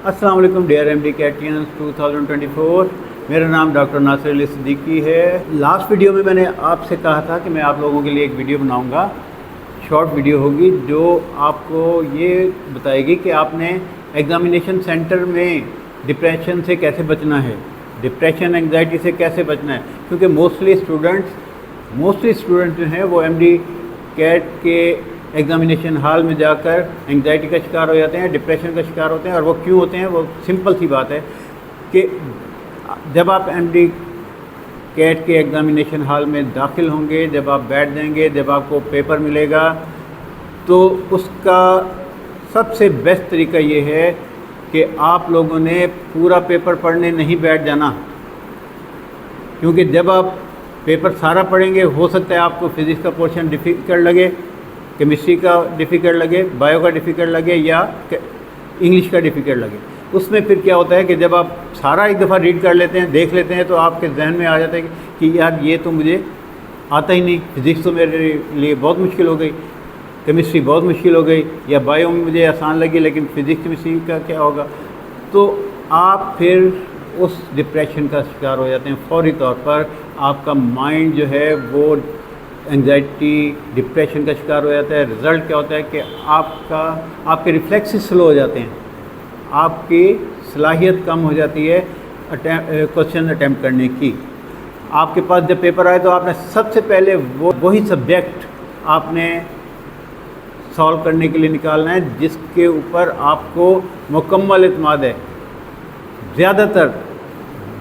अस्सलाम वालेकुम dear MD कैटियंस 2024। मेरा नाम डॉक्टर नासिर अली सिद्दीकी है। लास्ट वीडियो में मैंने आपसे कहा था कि मैं आप लोगों के लिए एक वीडियो बनाऊंगा, शॉर्ट वीडियो होगी जो आपको ये बताएगी कि आपने एग्ज़ामिनेशन सेंटर में डिप्रेशन से कैसे बचना है, डिप्रेशन एंग्जाइटी से कैसे बचना है। क्योंकि मोस्टली स्टूडेंट जो हैं वो एमडी कैट के एग्ज़ामिनेशन हॉल में जाकर एंग्जाइटी का शिकार हो जाते हैं, डिप्रेशन का शिकार होते हैं। और वो क्यों होते हैं? वो सिंपल सी बात है कि जब आप एमडी कैट के एग्ज़ामिनेशन हॉल में दाखिल होंगे, जब आप बैठ जाएंगे, जब आपको पेपर मिलेगा, तो उसका सबसे बेस्ट तरीका ये है कि आप लोगों ने पूरा पेपर पढ़ने नहीं बैठ जाना। क्योंकि जब आप पेपर सारा पढ़ेंगे, हो सकता है आपको फिज़िक्स का पोर्शन डिफ़िकल्ट लगे, केमिस्ट्री का डिफ़िकल्ट लगे, बायो का डिफ़िकल्ट लगे या इंग्लिश का डिफ़िकल्ट लगे। उसमें फिर क्या होता है कि जब आप सारा एक दफ़ा रीड कर लेते हैं, देख लेते हैं, तो आपके जहन में आ जाता है कि यार ये तो मुझे आता ही नहीं, फिज़िक्स तो मेरे लिए बहुत मुश्किल हो गई, केमिस्ट्री बहुत मुश्किल हो गई, या बायो में मुझे आसान लगी लेकिन फ़िज़िक्स केमिस्ट्री का क्या होगा। तो आप फिर उस डिप्रेशन का शिकार हो जाते हैं। फौरी तौर पर आपका माइंड जो है वो एंग्जाइटी डिप्रेशन का शिकार हो जाता है। रिज़ल्ट क्या होता है कि आपके रिफ्लेक्सेस स्लो हो जाते हैं, आपकी सलाहियत कम हो जाती है क्वेश्चन अटैम्प्ट करने की। आपके पास जब पेपर आए तो आपने सबसे पहले वही सब्जेक्ट आपने सॉल्व करने के लिए निकालना है जिसके ऊपर आपको मुकम्मल इत्मीनान है। ज़्यादातर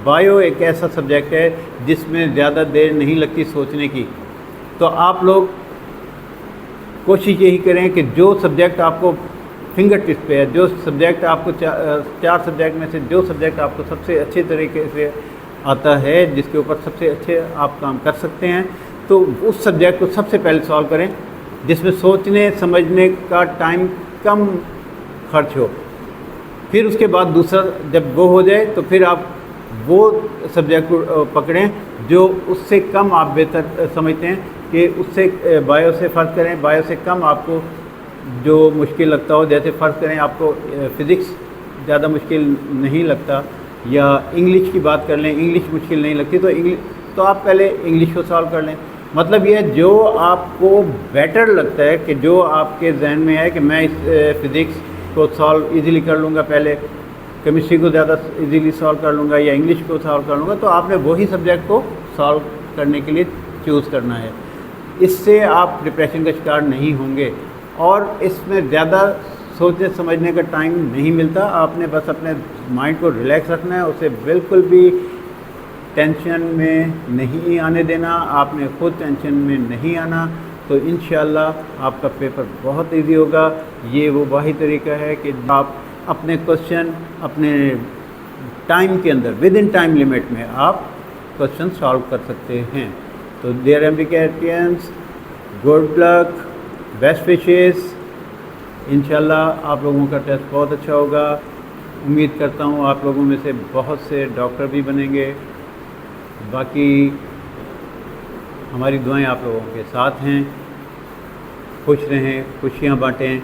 बायो एक ऐसा सब्जेक्ट है जिसमें ज़्यादा देर नहीं लगती सोचने की। तो आप लोग कोशिश यही करें कि जो सब्जेक्ट आपको फिंगर टिप्स पे है, जो सब्जेक्ट आपको चार सब्जेक्ट में से जो सब्जेक्ट आपको सबसे अच्छे तरीके से आता है, जिसके ऊपर सबसे अच्छे आप काम कर सकते हैं, तो उस सब्जेक्ट को सबसे पहले सॉल्व करें जिसमें सोचने समझने का टाइम कम खर्च हो। फिर उसके बाद दूसरा जब वो हो जाए तो फिर आप वो सब्जेक्ट को पकड़ें जो उससे कम आप बेहतर समझते हैं, कि उससे बायो से फ़र्ज़ करें, बायो से कम आपको जो मुश्किल लगता हो। जैसे फ़र्ज़ करें आपको फ़िज़िक्स ज़्यादा मुश्किल नहीं लगता, या इंग्लिश की बात कर लें, इंग्लिश मुश्किल नहीं लगती, तो आप पहले इंग्लिश को सॉल्व कर लें। मतलब ये जो आपको बेटर लगता है, कि जो आपके जहन में है कि मैं इस फ़िज़िक्स को सॉल्व ईज़िली कर लूँगा, पहले केमिस्ट्री को ज़्यादा इजीली सॉल्व कर लूँगा या इंग्लिश को सॉल्व कर लूँगा, तो आपने वही सब्जेक्ट को सॉल्व करने के लिए चूज़ करना है। इससे आप डिप्रेशन का शिकार नहीं होंगे और इसमें ज़्यादा सोचने समझने का टाइम नहीं मिलता। आपने बस अपने माइंड को रिलैक्स रखना है, उसे बिल्कुल भी टेंशन में नहीं आने देना। आपने खुद टेंशन में नहीं आना, तो इंशाअल्लाह आपका पेपर बहुत इजी होगा। ये वो वही तरीका है कि आप अपने क्वेश्चन अपने टाइम के अंदर, विद इन टाइम लिमिट में आप क्वेश्चन सॉल्व कर सकते हैं। तो डियर एमडी कैटियंस, गुड लक, बेस्ट विशेस। इंशाल्लाह आप लोगों का टेस्ट बहुत अच्छा होगा। उम्मीद करता हूँ आप लोगों में से बहुत से डॉक्टर भी बनेंगे। बाकी हमारी दुआएं आप लोगों के साथ हैं। खुश रहें, खुशियाँ बांटें।